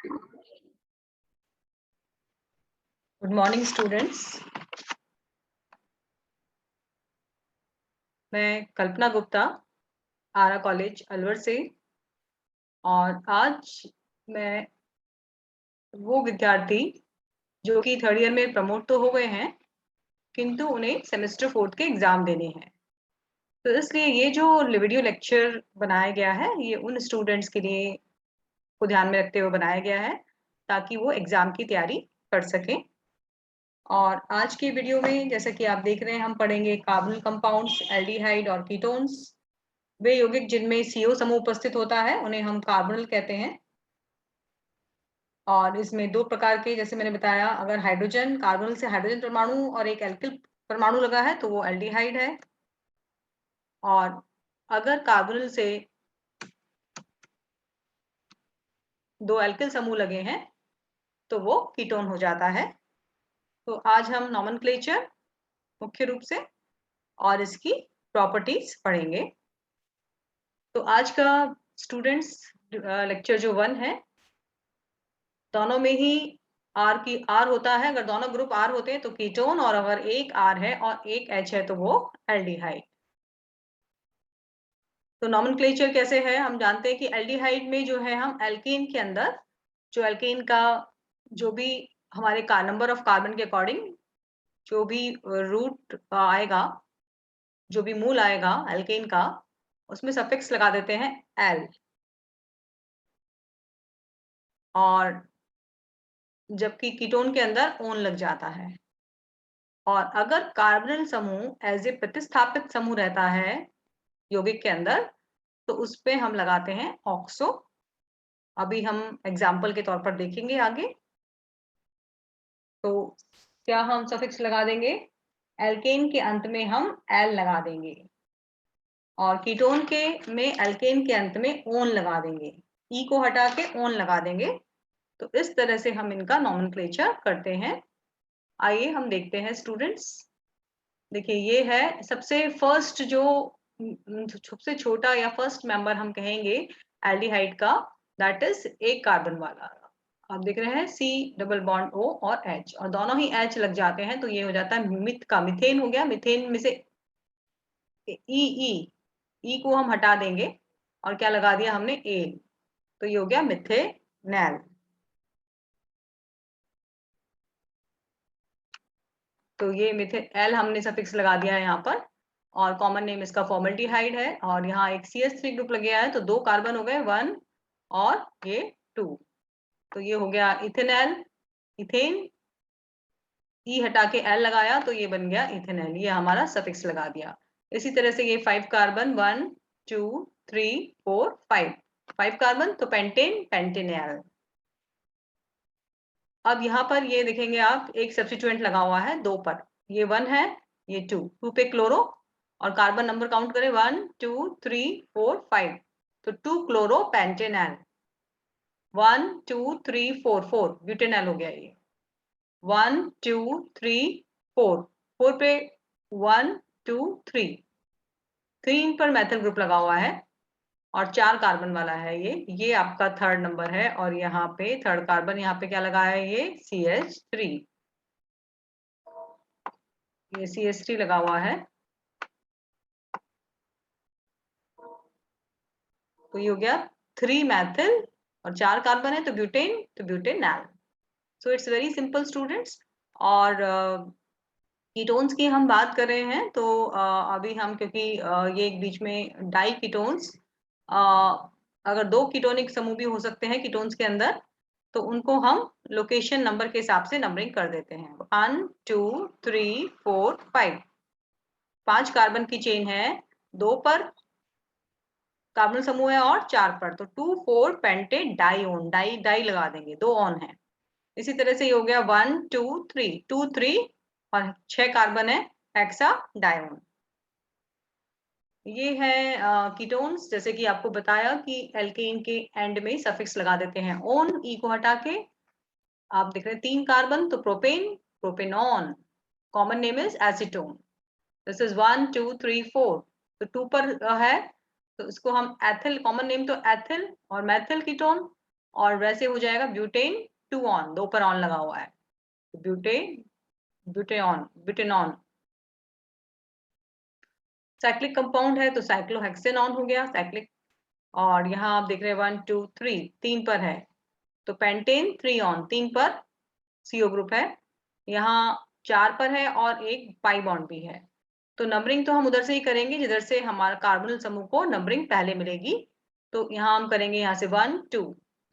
Good morning students. मैं कल्पना गुप्ता, आरा college Alwar से। और आज मैं वो विद्यार्थी जो कि थर्ड ईयर में प्रमोट तो हो गए हैं, किंतु उन्हें सेमेस्टर 4 के एग्जाम देने हैं। तो इसलिए ये जो वीडियो लेक्चर बनाया गया है, ये उन स्टूडेंट्स के लिए को ध्यान में रखते हुए बनाया गया है ताकि वो एग्जाम की तैयारी कर सकें। और आज की वीडियो में जैसा कि आप देख रहे हैं, हम पढ़ेंगे कार्बोनिल कंपाउंड्स, एल्डिहाइड और कीटोन्स। वे यौगिक जिनमें CO समूह उपस्थित होता है उन्हें हम कार्बोनिल कहते हैं। और इसमें दो प्रकार के, जैसे मैंने बताया, अगर हाइड्रोजन कार्बोनिल से हाइड्रोजन परमाणु और एक एल्किल परमाणु लगा है तो वो एल्डिहाइड है। और अगर कार्बोनिल से दो एल्किल समूह लगे हैं तो वो कीटोन हो जाता है। तो आज हम नॉमेनक्लेचर मुख्य रूप से और इसकी प्रॉपर्टीज पढ़ेंगे। तो आज का स्टूडेंट्स लेक्चर जो 1 है, दोनों में ही R होता है। अगर दोनों ग्रुप R होते हैं तो कीटोन, और अगर एक R है और एक H है तो वो एल्डिहाइड। तो नॉमेनक्लेचर कैसे है, हम जानते हैं कि एल्डिहाइड में जो है, हम एल्केन के अंदर जो एल्केन का जो भी हमारे का नंबर ऑफ कार्बन के अकॉर्डिंग जो भी रूट आएगा, जो भी मूल आएगा एल्केन का, उसमें सफिक्स लगा देते हैं एल। और जबकि कीटोन के अंदर ओन लग जाता है। और अगर कार्बोनिल समूह एज ए प्रतिस्थापित समूह रहता है यौगिक के अंदर, तो उस पे हम लगाते हैं ऑक्सो। अभी हम एग्जाम्पल के तौर पर देखेंगे आगे। तो क्या हम सफिक्स लगा देंगे, एल्केन के अंत में हम एल लगा देंगे, और कीटोन के में एल्केन के अंत में ओन लगा देंगे, ई को हटा के ओन लगा देंगे। तो इस तरह से हम इनका नॉमेनक्लेचर करते हैं। आइए हम देखते हैं स्टूडेंट्स। देखिए, ये है सबसे फर्स्ट जो सबसे छोटा या फर्स्ट मेंबर हम कहेंगे एल्डिहाइड का, दैट इज एक कार्बन वाला। आप देख रहे हैं C डबल बॉन्ड O और H, और दोनों ही H लग जाते हैं तो ये हो जाता है मिथ का मिथेन हो गया। मिथेन में से ई को हम हटा देंगे और क्या लगा दिया हमने, एल, तो ये हो गया मिथेनैल। तो ये मिथेन एल हमने सफिक्स लगा दिया है यहाँ पर, और कॉमन नेम इसका फॉर्मल्डिहाइड है। और यहाँ एक CH3 ग्रुप लग गया है तो दो कार्बन हो गए, 1 और ये 2, तो ये हो गया इथेनॉल, इथेन। ई हटा के एल लगाया तो ये बन गया इथेनॉल, ये हमारा सफिक्स लगा दिया। इसी तरह से ये 5 कार्बन, 1 2 3 4 5 कार्बन, तो पेंटेन, पेंटेनॉल। अब यहाँ पर ये देखेंगे आप, एक सब्स्टिट्यूएंट लगा हुआ है 2 पर, ये 1 है, ये 2 पे क्लोरो, और कार्बन नंबर काउंट करें 1 2 3 4 5, तो 2 क्लोरो पेंटेनॉल। 1 2 3 4 4 ब्यूटेनॉल हो गया ये। 1 2 3 4 4 पे 1 2 3 पर मैथिल ग्रुप लगा हुआ है, और 4 कार्बन वाला है ये आपका थर्ड नंबर है। और यहाँ पे थर्ड कार्बन, यहाँ पे क्या लगा है, ये CH3, ये CH3 लगा हुआ है। तो ये हो गया 3 मैथिल, और 4 कार्बन है तो ब्यूटेन, तो butanol. So it's very simple students. और कीटोन्स की हम बात कर रहे हैं तो अभी हम, क्योंकि ये एक बीच में डाई कीटोन्स, अगर दो कीटोनिक समूह भी हो सकते हैं कीटोन्स के अंदर, तो उनको हम लोकेशन नंबर के हिसाब से नंबरिंग कर देते हैं। 1 2 3 4 5, 5 कार्बन की चेन है, 2 पर कार्बन समूह है और 4 पर, तो 2 4 पेंटे डाईओन, डाई डाई लगा देंगे, 2 ऑन है। इसी तरह से ये हो गया 1 2 3 2 3, और 6 कार्बन है, हेक्सा डायोन। ये है कीटोन्स। जैसे कि आपको बताया कि एल्केन के एंड में सफिक्स लगा देते हैं ओन, ई को हटा के। आप देख रहे हैं 3 कार्बन, तो propane, propanone. Common name is acetone. This is 1 2 3 4, तो 2 पर है तो इसको हम एथिल, कॉमन नेम तो एथिल और मैथिल कीटोन, और वैसे हो जाएगा ब्यूटेन 2 ऑन, 2 पर ऑन लगा हुआ है, butane butanone butanone. Cyclic compound है तो साइक्लोहेक्सेनॉन हो गया साइक्लिक। और यहाँ आप देख रहे हैं 1 2 3 3 पर है तो पेंटेन 3 ऑन, 3 पर CO ग्रुप है। यहाँ 4 पर है और एक पाई बॉन्ड भी है। तो नंबरिंग तो हम उधर से ही करेंगे जिधर से हमारा कार्बोनिल समूह को नंबरिंग पहले मिलेगी। तो यहाँ हम करेंगे यहाँ से 1 2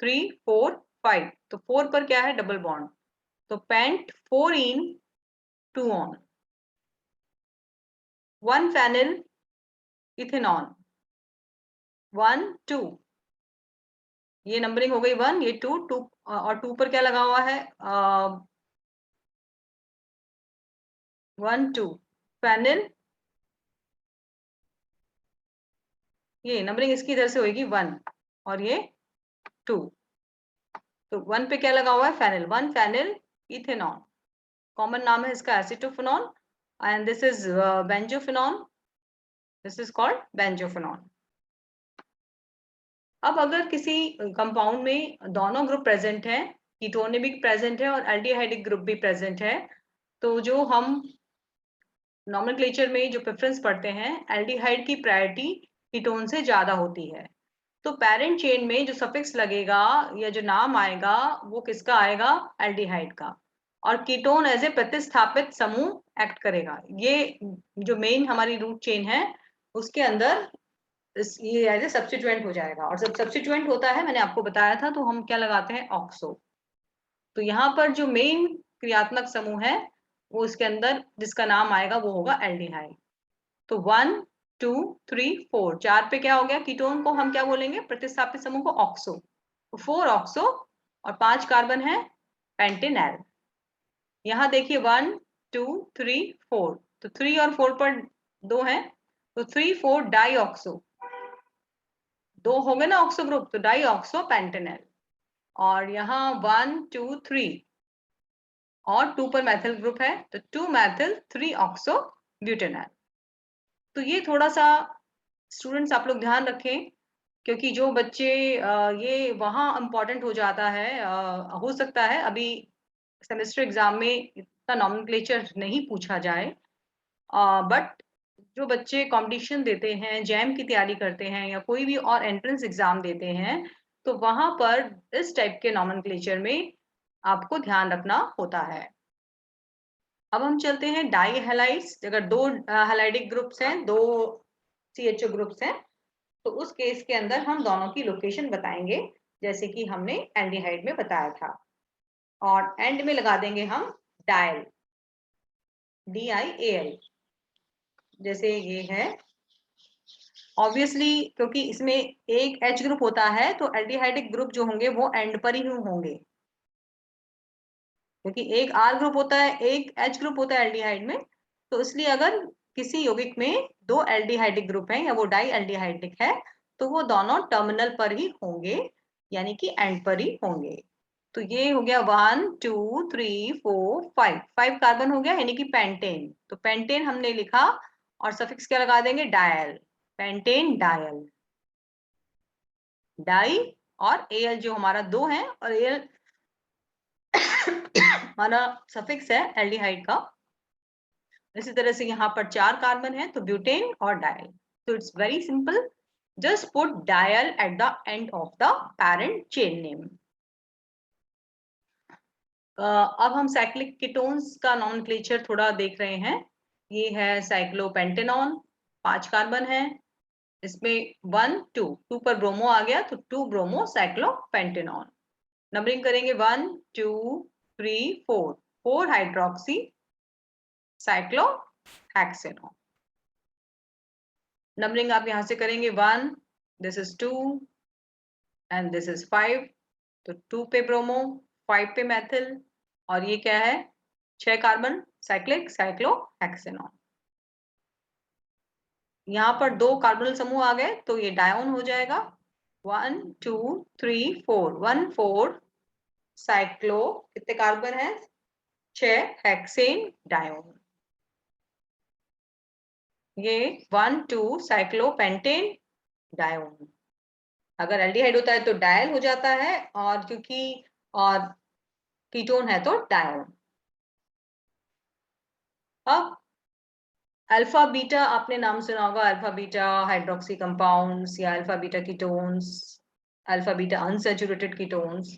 3 4 5। तो 4 पर क्या है, डबल बॉन्ड, तो पेंट 4 इन 2 ऑन, 1 फेनिल इथेनॉन 1 2। ये नंबरिंग हो गई 1, ये 2 2 और 2 पर क्या लगा हुआ है 1 2 फेनिल। ये नंबरिंग इसकी इधर से होगी 1 और ये 2। तो 1 पे क्या लगा हुआ है फेनिल, 1 फेनिल इथेनॉन, कॉमन नाम है इसका acetophenone and this is benzophenone, this is called benzophenone. अब अगर किसी कंपाउंड में दोनों ग्रुप प्रेजेंट हैं, कीटोन भी प्रेजेंट है और एल्डिहाइडिक ग्रुप भी प्रेजेंट है, तो जो हम नॉमेनक्लेचर में जो प्रेफरेंस पढ़ते हैं, एल्डिहाइड की प्रायोरिटी कीटोन से ज्यादा होती है। तो पेरेंट चेन में जो सफिक्स लगेगा या जो नाम आएगा वो किसका आएगा, एल्डिहाइड का। और कीटोन एज ए प्रतिस्थापित समूह एक्ट करेगा। ये जो मेन हमारी रूट चेन है उसके अंदर ये एज ए सब्स्टिट्यूएंट हो जाएगा। और जब सब्स्टिट्यूएंट होता है, मैंने आपको बताया था, तो हम क्या लगाते हैं, ऑक्सो। तो यहाँ पर जो मेन क्रियात्मक समूह है वो इसके अंदर जिसका नाम आएगा वो होगा एल्डिहाइड। तो 1 2 3 4, 4 पे क्या हो गया, कीटोन को हम क्या बोलेंगे, प्रतिस्थापित समूह को ऑक्सो। तो 4 ऑक्सो और 5 कार्बन है पेंटेनल। यहाँ देखिए 1 2 3 4, तो 3 और 4 पर 2 है, तो 3 4 डाई ऑक्सो, 2 हो गए ना ऑक्सो ग्रुप, तो डाई ऑक्सो पेंटेनल। और यहाँ 1 2 3 और 2 पर मैथिल ग्रुप है, तो 2 मैथिल 3 ऑक्सो ब्यूटेनल। तो ये थोड़ा सा स्टूडेंट्स आप लोग ध्यान रखें, क्योंकि जो बच्चे ये वहाँ इम्पोर्टेंट हो जाता है। हो सकता है अभी सेमेस्टर एग्जाम में इतना नॉमेनक्लेचर नहीं पूछा जाए, बट जो बच्चे कंपटीशन देते हैं, जैम की तैयारी करते हैं या कोई भी और एंट्रेंस एग्जाम देते हैं, तो वहां पर इस टाइप के नॉमेनक्लेचर में आपको ध्यान रखना होता है। अब हम चलते हैं डाई हैलाइड्स। अगर 2 हैलाइडिक ग्रुप्स हैं, 2 CHO ग्रुप्स हैं, तो उस केस के अंदर हम दोनों की लोकेशन बताएंगे, जैसे कि हमने एल्डिहाइड में बताया था। और एंड में लगा देंगे हम डायल, DIAL, जैसे ये है। ऑब्वियसली क्योंकि इसमें एक H ग्रुप होता है, तो एल्डिहाइडिक ग्रुप जो होंगे वो एंड पर ही होंगे, क्योंकि एक R ग्रुप होता है, एक H ग्रुप होता है एल्डिहाइड में। तो इसलिए अगर किसी यौगिक में 2 एल्डिहाइडिक ग्रुप हैं या वो डाई एल्डिहाइडिक है, तो वो दोनों टर्मिनल पर ही होंगे, यानी कि एंड पर ही होंगे। तो ये हो गया 1 2 3 4 5, 5 कार्बन हो गया, यानी कि पेंटेन। तो पेंटेन हमने लिखा और सफिक्स क्या लगा देंगे, डायल, पेंटेन डायल, डाई। और AL जो हमारा 2 है, और AL हमारा सफिक्स है एल्डिहाइड का। इसी तरह से यहाँ पर 4 कार्बन है, तो ब्यूटेन और डायल। तो it's very simple, just put dial at the end of the parent chain name. अब हम साइक्लिक कीटोन्स का नॉमेनक्लेचर थोड़ा देख रहे हैं। ये है साइक्लोपेंटेनॉन, 5 कार्बन है इसमें, 1 2 2 पर ब्रोमो आ गया, तो 2 ब्रोमो साइक्लोपेंटेनॉन। नंबरिंग करेंगे 1 2 3 4, 4 हाइड्रोक्सी साइक्लोहेक्सेनॉन। नंबरिंग आप यहां से करेंगे 1, this is 2 and this is 5, तो 2 पे ब्रोमो, 5 पे मैथिल, और ये क्या है, 6 कार्बन साइक्लिक साइक्लोहेक्सेनॉन। यहाँ पर 2 कार्बोनिल समूह आ गए, तो ये डायोन हो जाएगा। 1 2 3 4, 1 4 साइक्लो, कितने कार्बन है, 6 हेक्सेन डायोन। ये 1 2 साइक्लोपेंटेन डायोन। अगर एल्डिहाइड होता है तो डायल हो जाता है, और क्योंकि और कीटोन है तो डायोन। अब अल्फा बीटा आपने नाम सुना होगा, अल्फा बीटा हाइड्रोक्सी कंपाउंड्स या alpha beta ketones, alpha beta unsaturated ketones.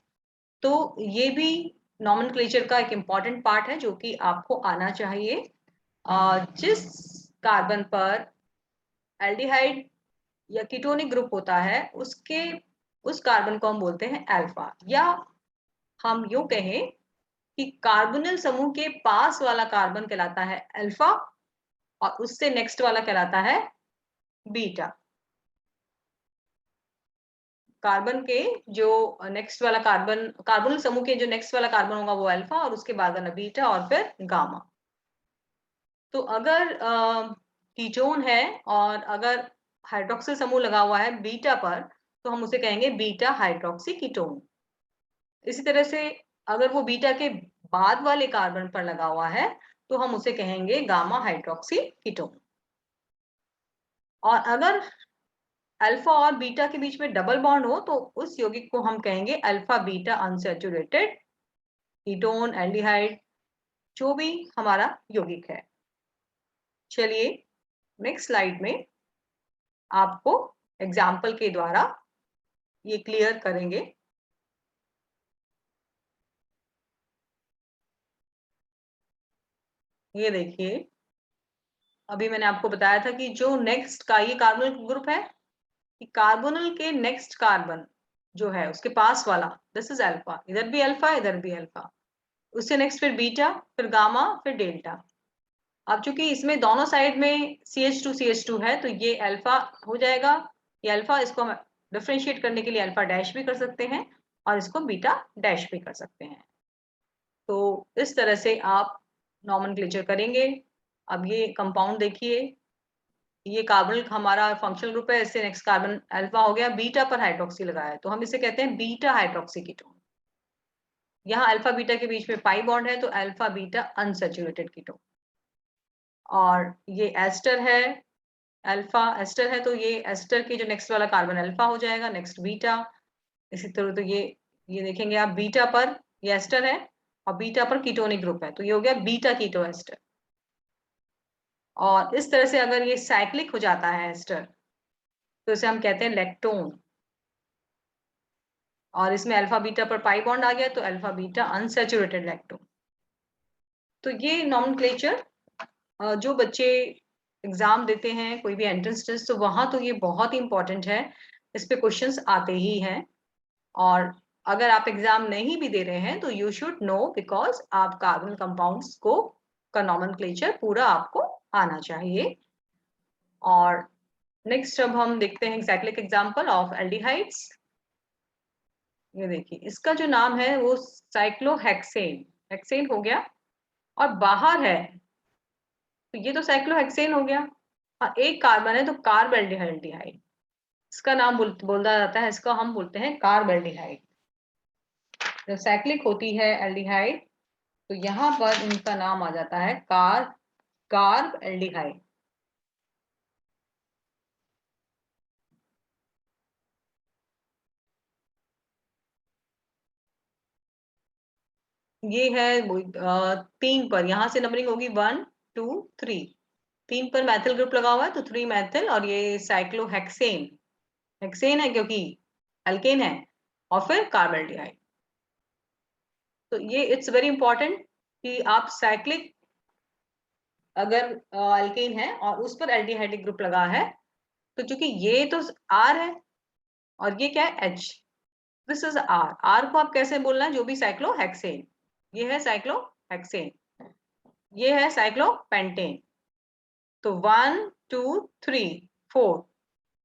तो ये भी नॉमेनक्लेचर का एक इम्पॉर्टेंट पार्ट है जो कि आपको आना चाहिए। जिस कार्बन पर एल्डिहाइड या कीटोनिक ग्रुप होता है उस कार्बन को हम बोलते हैं अल्फा, या हम यूं कहें कि कार्बोनिल समूह के पास वाला कार्बन कहलाता है अल्फा, और उससे नेक्स्ट वाला कहलाता है बीटा। कार्बन के जो नेक्स्ट वाला कार्बन, कार्बोनिल समूह के जो नेक्स्ट वाला कार्बन होगा वो अल्फा, और उसके बाद आना बीटा और फिर गामा। तो अगर कीटोन है और अगर हाइड्रोक्सिल समूह लगा हुआ है बीटा पर, तो हम उसे कहेंगे बीटा हाइड्रोक्सी कीटोन। इसी तरह से अगर वो बीटा के बाद वाले कार्बन पर लगा हुआ है तो हम उसे कहेंगे गामा हाइड्रोक्सी कीटोन। और अगर अल्फा और बीटा के बीच में डबल बॉन्ड हो तो उस यौगिक को हम कहेंगे alpha beta unsaturated ketone, aldehyde, जो भी हमारा यौगिक है। चलिए नेक्स्ट स्लाइड में आपको एग्जाम्पल के द्वारा ये क्लियर करेंगे। ये देखिए, अभी मैंने आपको बताया था कि जो नेक्स्ट का ये कार्बोनिल ग्रुप है, कि कार्बोनिल के नेक्स्ट कार्बन जो है उसके पास वाला, दिस इज अल्फा, इधर भी अल्फा इधर भी अल्फा, उससे नेक्स्ट फिर बीटा, फिर गामा, फिर डेल्टा। अब चूंकि इसमें दोनों साइड में CH2 है तो ये अल्फा हो जाएगा, ये अल्फा, इसको हम डिफरेंशिएट करने के लिए अल्फा डैश भी कर सकते हैं और इसको बीटा डैश भी कर सकते हैं। तो इस तरह से आप नॉमेनक्लेचर करेंगे। अब ये कंपाउंड देखिए, ये कार्बन हमारा फंक्शनल ग्रुप है, इससे नेक्स्ट कार्बन अल्फा हो गया, बीटा पर हाइड्रोक्सी लगा है तो हम इसे कहते हैं बीटा हाइड्रोक्सी कीटोन। यहाँ अल्फा बीटा के बीच में पाई बॉन्ड है तो अल्फा बीटा अनसैचुरेटेड कीटोन। और ये एस्टर है, अल्फा एस्टर है तो ये एस्टर के जो नेक्स्ट वाला कार्बन अल्फा हो जाएगा, नेक्स्ट बीटा। इसी तरह तो ये देखेंगे आप, बीटा पर ये एस्टर है और बीटा पर कीटोनिक ग्रुप है तो ये हो गया बीटा कीटो एस्टर। और इस तरह से अगर ये साइक्लिक हो जाता है एस्टर तो इसे हम कहते हैं लैक्टोन। और इसमें अल्फा बीटा पर पाई बॉन्ड आ गया तो अल्फा बीटा अनसैचुरेटेड लैक्टोन। तो ये नॉमेनक्लेचर जो बच्चे एग्जाम देते हैं कोई भी एंट्रेंस टेस्ट, तो वहां तो ये बहुत ही इंपॉर्टेंट है, इस पे क्वेश्चंस आते ही हैं। और अगर आप एग्जाम नहीं भी दे रहे हैं तो यू शुड नो, बिकॉज आप कार्बन कंपाउंड्स को का नॉमेनक्लेचर पूरा आपको आना चाहिए। और नेक्स्ट अब हम देखते हैं साइक्लिक एग्जांपल ऑफ एल्डिहाइड्स। ये देखिए, इसका जो नाम है वो साइक्लोहेक्सेन, हेक्सेन हो गया, और बाहर है तो ये तो साइक्लोहेक्सेन हो गया, और एक कार्बन है तो कार्बेल्डिहाइड। इसका नाम बोला जाता है, इसका हम बोलते हैं कार्बेल्डिहाइड। जब साइक्लिक होती है एल्डिहाइड तो यहाँ पर इनका नाम आ जाता है कार्बेल्डिहाइड। ये है 3 पर, यहाँ से नंबरिंग होगी 1 2 3, 3 पर मैथिल ग्रुप लगा हुआ है तो 3 मैथिल, और ये साइक्लोहेक्सेन, हेक्सेन है क्योंकि अल्केन है, और फिर कार्बेल्डिहाइड। तो ये इट्स वेरी इंपॉर्टेंट कि आप साइक्लिक अगर अल्केन है और उस पर एल्डिहाइडिक ग्रुप लगा है, तो चूंकि ये तो R है और ये क्या है H, दिस इज R को आप कैसे बोलना है, जो भी साइक्लोहेक्सेन, ये है साइक्लोहेक्सेन, ये है साइक्लोपेंटेन। तो 1 2 3 4,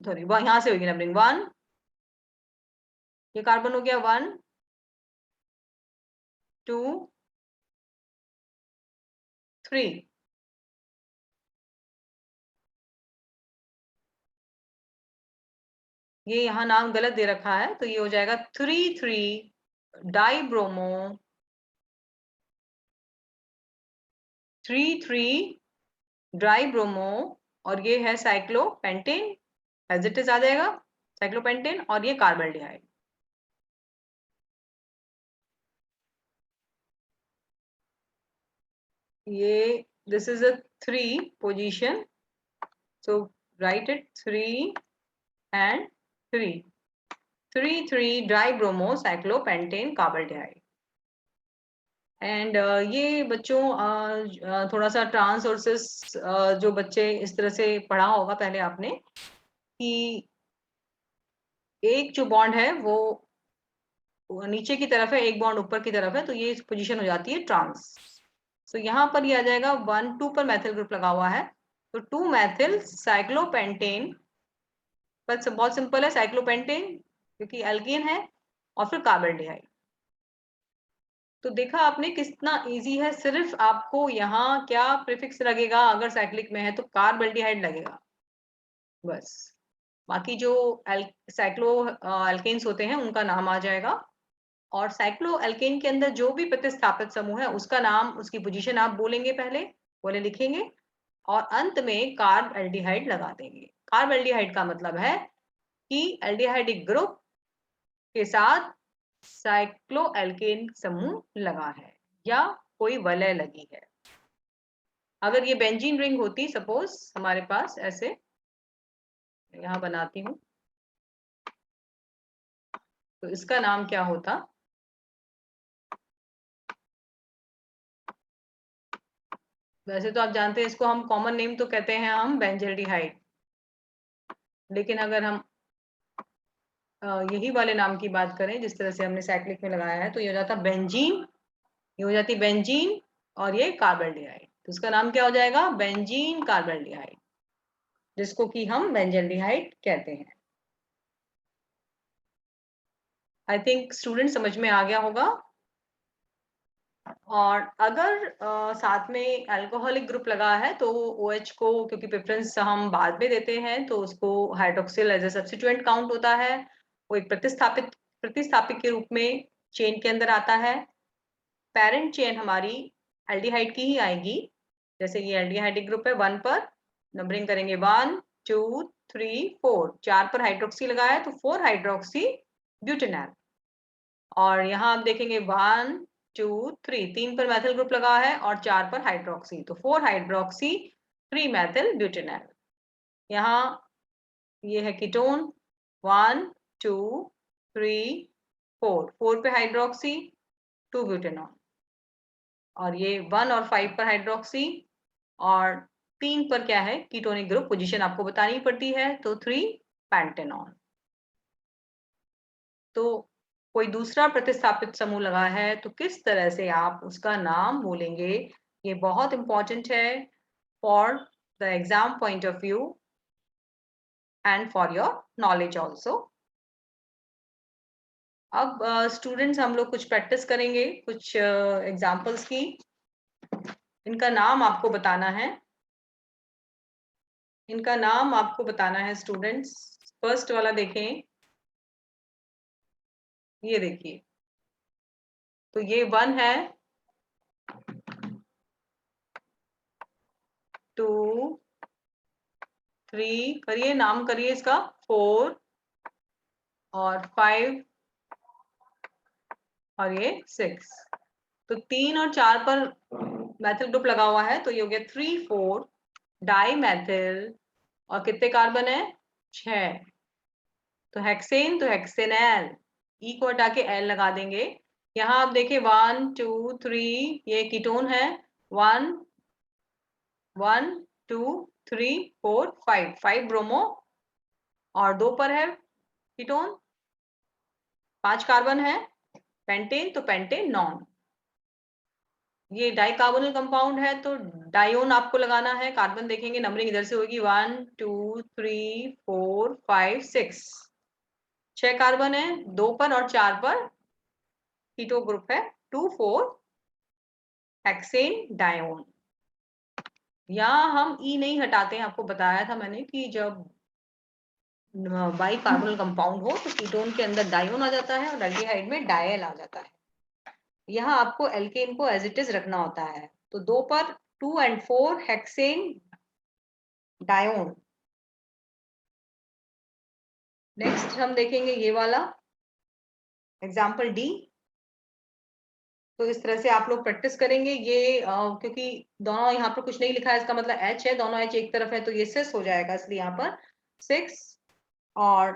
सॉरी यहाँ से होगी नंबरिंग 1, ये कार्बन हो गया 1 2 3, ये यहाँ नाम गलत दे रखा है तो ये हो जाएगा 3 डाइब्रोमो 3 ड्राई ब्रोमो, और ये है साइक्लोपेंटेन, एज इट इज आ जाएगा। साइक्लोपेंटेन, और ये कार्बल्डिहाइड। ये this is a 3 position, so write it 3 and 3, 3 dibromocyclopentane carbaldehyde. And ये बच्चों थोड़ा सा ट्रांस और सिस जो बच्चे इस तरह से पढ़ा होगा पहले आपने कि एक जो बॉन्ड है वो नीचे की तरफ है, एक बॉन्ड ऊपर की तरफ है, तो ये पोजीशन हो जाती है ट्रांस। तो यहाँ पर ये आ जाएगा 1 2 पर मैथिल ग्रुप लगा हुआ है, तो 2 मैथिल साइक्लोपेंटेन, बस बहुत सिंपल है, साइक्लोपेंटेन क्योंकि एल्केन है, और फिर कार्बल्डिहाइड। तो देखा आपने कितना इजी है, सिर्फ आपको यहाँ क्या प्रीफिक्स लगेगा, अगर साइक्लिक में है तो कार्बल्डिहाइड लगेगा बस। बाकी जो साइक्लो एल्केन्स होते हैं उनका नाम आ जाएगा, और साइक्लो एल्केन के अंदर जो भी प्रतिस्थापित समूह है उसका नाम, उसकी पोजीशन आप बोलेंगे, पहले बोले लिखेंगे, और अंत में कार्ब एल्डिहाइड लगा देंगे। कार्ब एल्डिहाइड का मतलब है कि एल्डिहाइडिक ग्रुप के साथ साइक्लो एल्केन समूह लगा है या कोई वलय लगी है। अगर ये बेंजीन रिंग होती सपोज हमारे पास ऐसे, यहाँ बनाती हूँ, तो इसका नाम क्या होता, वैसे तो आप जानते हैं इसको हम कॉमन नेम तो कहते हैं हम बेंजल्डिहाइड, लेकिन अगर हम यही वाले नाम की बात करें जिस तरह से हमने साइक्लिक में लगाया है, तो ये हो जाता बेंजीन, ये हो जाती बेंजीन, और ये कार्बल्डिहाइड, तो इसका नाम क्या हो जाएगा, बेंजीन कार्बल्डिहाइड, जिसको कि हम बेंजल्डिहाइड कहते हैं। आई थिंक स्टूडेंट समझ में आ गया होगा। और अगर साथ में अल्कोहलिक ग्रुप लगा है तो OH को, क्योंकि प्रेफरेंस हम बाद में देते हैं, तो उसको hydroxyl as a substituent count होता है, वो एक प्रतिस्थापित के रूप में चेन के अंदर आता है। पेरेंट चेन हमारी एल्डिहाइड की ही आएगी, जैसे ये एल्डिहाइडिक ग्रुप है, 1 पर नंबरिंग करेंगे 1 2 3 4, 4 पर हाइड्रोक्सी लगा है तो 4 हाइड्रोक्सी ब्यूटेनॉल, और यहाँ आप देखेंगे 1 2 3, 3 पर मैथिल ग्रुप लगा है और 4 पर हाइड्रोक्सी, तो 4 हाइड्रोक्सी 3 मैथिल ब्यूटेनॉल। यहाँ ये है कीटोन 1 2 3 4, 4 पे हाइड्रोक्सी 2 ब्यूटेनॉल, और ये 1 और 5 पर हाइड्रोक्सी, और 3 पर क्या है, कीटोनिक ग्रुप पोजीशन आपको बतानी पड़ती है, तो 3 पेंटेनॉल। तो कोई दूसरा प्रतिस्थापित समूह लगा है तो किस तरह से आप उसका नाम बोलेंगे, ये बहुत इंपॉर्टेंट है for the exam point of view and for your knowledge also. अब स्टूडेंट्स हम लोग कुछ प्रैक्टिस करेंगे, कुछ एग्जाम्पल्स की, इनका नाम आपको बताना है, इनका नाम आपको बताना है स्टूडेंट्स। फर्स्ट वाला देखें, ये देखिए, तो ये 1 है, 2 3 करिए, नाम करिए इसका, 4 और 5 और ये 6, तो 3 और 4 पर मैथिल ग्रुप लगा हुआ है, तो ये हो गया 3 4 डाई मैथिल, और कितने कार्बन है, 6, तो हेक्सेन, तो हेक्सेनल, ई को हटा के एल लगा देंगे। यहाँ आप देखिए 1 2 3, ये कीटोन है, 1 1 2 3 4 5, 5 ब्रोमो, और 2 पर है कीटोन, 5 कार्बन है, पेंटेन, तो पेंटेन नॉन, ये डाइकार्बोनिल कंपाउंड है तो डायोन आपको लगाना है, कार्बन देखेंगे नंबरिंग इधर से होगी 1 2 3 4 5 6, 6 कार्बन है, 2 पर और 4 पर कीटो ग्रुप है, 2 4 हेक्सेन डायोन। यहाँ हम ई नहीं हटाते हैं, आपको बताया था मैंने कि जब बाई कार्बोनिल कंपाउंड हो तो कीटोन के अंदर डायोन आ जाता है और एल्डिहाइड में डायल आ जाता है। यहाँ आपको एल्केन को एज इट इज रखना होता है, तो 2 पर 2 and 4 हेक्सेन डायोन, नेक्स्ट हम देखेंगे ये वाला एग्जाम्पल डी। तो इस तरह से आप लोग प्रैक्टिस करेंगे ये क्योंकि दोनों यहाँ पर कुछ नहीं लिखा है, इसका मतलब एच है, दोनों एच एक तरफ है तो ये सिस हो जाएगा, इसलिए यहाँ पर 6 और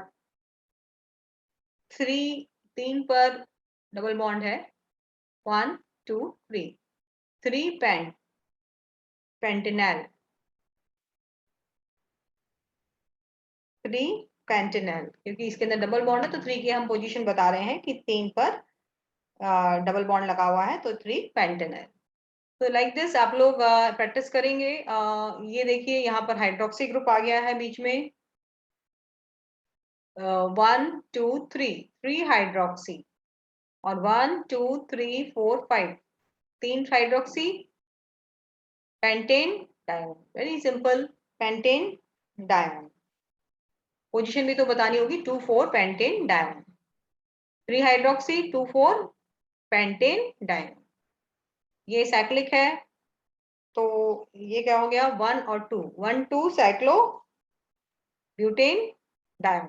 3, 3 पर डबल बॉन्ड है, 1 2 3, 3 पेंटेनल, 3 पेंटेनल, क्योंकि इसके अंदर डबल बॉन्ड है तो 3 की हम पोजीशन बता रहे हैं कि 3 पर डबल बॉन्ड लगा हुआ है तो 3 पेंटेनल। तो लाइक दिस आप लोग प्रैक्टिस करेंगे। ये देखिए यहाँ पर हाइड्रोक्सी ग्रुप आ गया है बीच में, 1 2 3 हाइड्रोक्सी, और 1 2 3 4 5 3 हाइड्रोक्सी, पेंटेन डायन, वेरी सिंपल, पेंटेन डायन। पोजीशन भी तो बतानी होगी, 2 4 पेंटेन डायन, 3 हाइड्रोक्सी 2 4 पेंटेन डायन। ये साइक्लिक है तो ये क्या हो गया, 1 और 2, 1 2 साइक्लो ब्यूटेन डायन।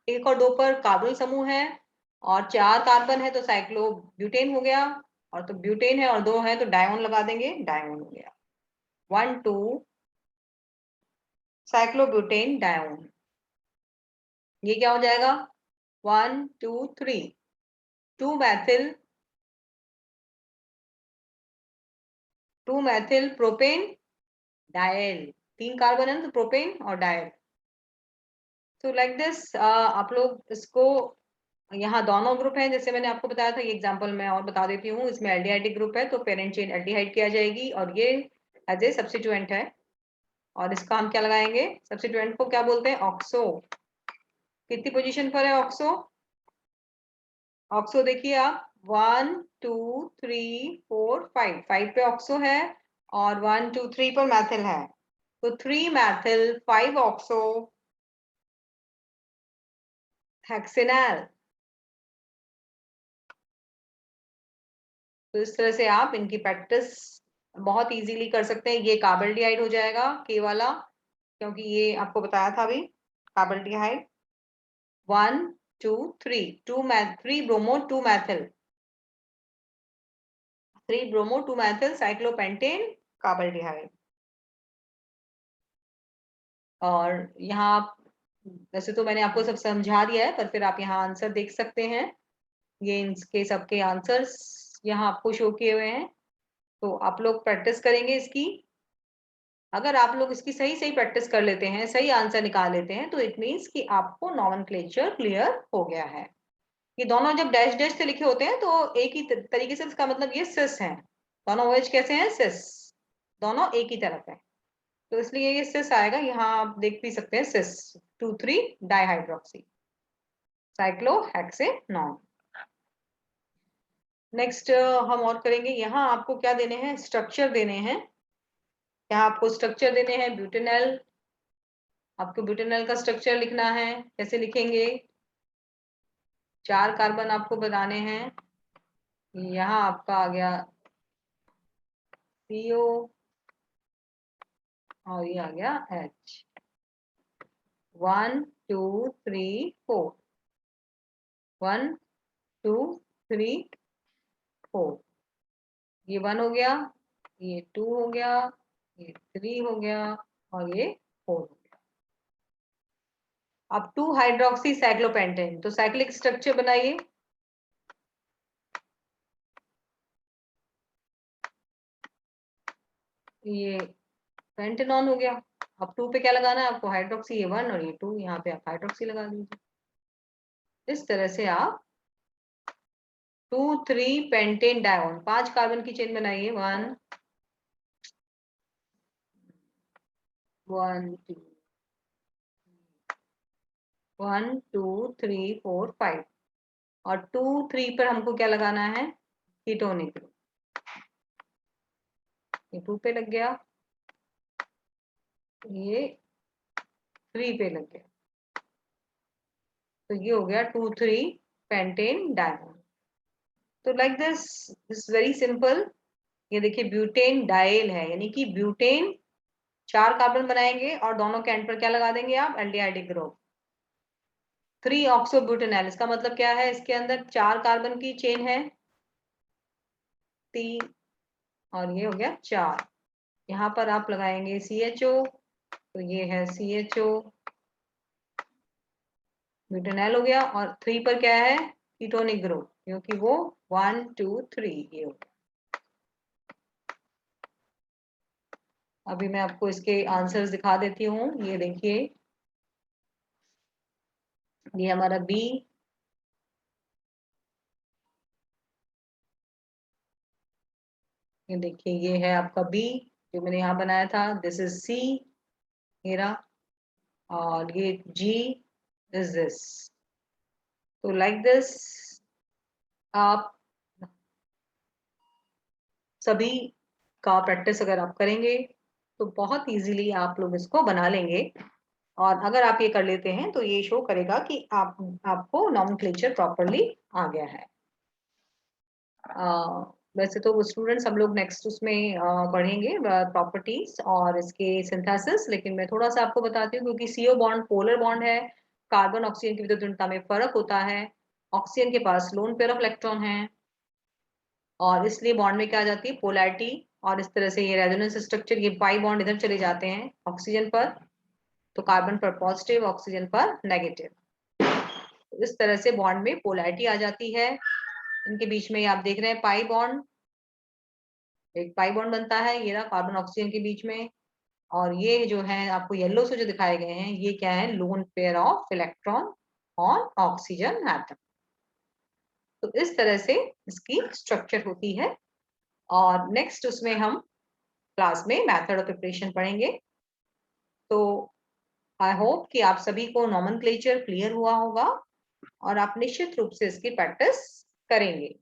1 और 2 पर कार्बोनिल समूह है और 4 कार्बन है तो साइक्लो ब्यूटेन हो गया, और तो ब्यूटेन है और 2 है तो डायोन लगा देंगे, डायोन हो गया 1 2 साइक्लोब्यूटेन डायोन। ये क्या हो जाएगा, 1 2 3 2 मैथिल प्रोपेन डायल, 3 कार्बन है तो प्रोपेन और डायल। तो लाइक दिस आप लोग इसको, यहाँ दोनों ग्रुप हैं जैसे मैंने आपको बताया था, ये एग्जांपल मैं और बता देती हूँ, इसमें एल्डिहाइडिक ग्रुप है तो पेरेंट चेन एल्डिहाइड किया जाएगी और ये एज ए सब्स्टिट्यूएंट है, और इसका हम क्या लगाएंगे, सब्स्टिट्यूएंट को क्या बोलते हैं, ऑक्सो। कितनी पोजीशन पर है ऑक्सो, ऑक्सो देखिए आप 1 2 3 4 5, 5 पे ऑक्सो है और 1 2 3 पर मैथिल है, तो 3 मैथिल 5 ऑक्सो हेक्सेनल। तो इस तरह से आप इनकी प्रैक्टिस बहुत इजीली कर सकते हैं। ये कार्बल्डिहाइड हो जाएगा के वाला, क्योंकि ये आपको बताया था अभी, carbaldehyde 1 2 3 3 bromo 2 methyl, 3 bromo 2 methyl cyclopentane carbaldehyde. और यहाँ वैसे तो मैंने आपको सब समझा दिया है, पर फिर आप यहाँ आंसर देख सकते हैं, ये इनके सबके आंसर्स यहाँ आपको शो किए हुए हैं। तो आप लोग प्रैक्टिस करेंगे इसकी, अगर आप लोग इसकी सही सही प्रैक्टिस कर लेते हैं, सही आंसर निकाल लेते हैं, तो इट मीन्स कि आपको नॉमेनक्लेचर क्लियर हो गया है। ये दोनों जब डैश डैश से लिखे होते हैं तो एक ही तरीके से, इसका मतलब ये सिस हैं, दोनों OH कैसे हैं, सिस, दोनों एक ही तरफ है, तो इसलिए ये सिस आएगा। यहाँ आप देख भी सकते हैं, सिस 2 3 डाइहाइड्रोक्सी साइक्लोहेक्सेनॉन। नेक्स्ट हम और करेंगे, यहाँ आपको क्या देने हैं, स्ट्रक्चर देने हैं। यहाँ आपको स्ट्रक्चर देने हैं ब्यूटेनल, आपको ब्यूटेनल का स्ट्रक्चर लिखना है, कैसे लिखेंगे, 4 कार्बन आपको बताने हैं। यहाँ आपका आ गया CO और ये आ गया H, 1 2 3 4, 1 2 3 4, ये 1 हो गया, ये 2 हो गया, ये 3 हो गया और ये 4 हो गया। अब 2 हाइड्रोक्सी साइक्लोपेंटेन, तो साइक्लिक स्ट्रक्चर बनाइए। ये पेंटेनॉन हो गया। अब 2 पे क्या लगाना है आपको, हाइड्रोक्सी, ये 1 और ये 2, यहाँ पे आप हाइड्रोक्सी लगा दीजिए। इस तरह से आप 2 3 पेंटेन डायोन, 5 कार्बन की चेन बनाइए, 1 1 2 1 2 3 4 5, और 2 3 पर हमको क्या लगाना है, कीटोनिक ग्रुप, ये 2 पे लग गया, ये 3 पे लग गया, तो ये हो गया 2 3 पेंटेन डायोन। तो लाइक दिस वेरी सिंपल। ये देखिए ब्यूटेन डायल है, यानी कि ब्यूटेन 4 कार्बन बनाएंगे और दोनों के एंड पर क्या लगा देंगे आप, एल्डिहाइडिक ग्रुप, 3 ऑक्सोब्यूटेनॉल, इसका मतलब क्या है, इसके अंदर 4 कार्बन की चेन है, 3 और ये हो गया 4। यहाँ पर आप लगाएंगे CHO, तो ये है CHO, ब्यूटेनॉल हो गया। और 3 पर क्या है, कीटोनिक ग्रुप, क्योंकि वो 1 2 3 ये हो गया। अभी मैं आपको इसके आंसर्स दिखा देती हूँ। ये देखिए, ये हमारा B, ये देखिए ये है आपका B जो मैंने यहाँ बनाया था, दिस इज C मेरा, और ये G इज दिस। तो लाइक दिस आप सभी का प्रैक्टिस अगर आप करेंगे तो बहुत इजीली आप लोग इसको बना लेंगे। और अगर आप ये कर लेते हैं तो ये शो करेगा कि आपको नॉमेनक्लेचर प्रॉपरली आ गया है। वैसे तो स्टूडेंट्स हम लोग नेक्स्ट उसमें पढ़ेंगे प्रॉपर्टीज और इसके सिंथेसिस, लेकिन मैं थोड़ा सा आपको बताती हूँ, क्योंकि CO बॉन्ड पोलर बॉन्ड है, कार्बन ऑक्सीजन की विद्युत में फर्क होता है, ऑक्सीजन के पास लोन पेयर ऑफ इलेक्ट्रॉन है, और इसलिए बॉन्ड में क्या आ जाती है, पोलैरिटी। और इस तरह से ये रेजोनेंस स्ट्रक्चर, ये पाई बॉन्ड इधर चले जाते हैं ऑक्सीजन पर, तो कार्बन पर पॉजिटिव, ऑक्सीजन पर नेगेटिव। तो इस तरह से बॉन्ड में पोलैरिटी आ जाती है। इनके बीच में आप देख रहे हैं पाई बॉन्ड, एक पाई बॉन्ड बनता है, ये रहा कार्बन ऑक्सीजन के बीच में। और ये जो है आपको येलो से जो दिखाए गए हैं, ये क्या है, lone pair of electron on oxygen atom. तो इस तरह से इसकी स्ट्रक्चर होती है। और नेक्स्ट उसमें हम क्लास में मेथड ऑफ प्रिपरेशन पढ़ेंगे। तो आई होप कि आप सभी को नॉमेनक्लेचर क्लियर हुआ होगा और आप निश्चित रूप से इसकी प्रैक्टिस करेंगे।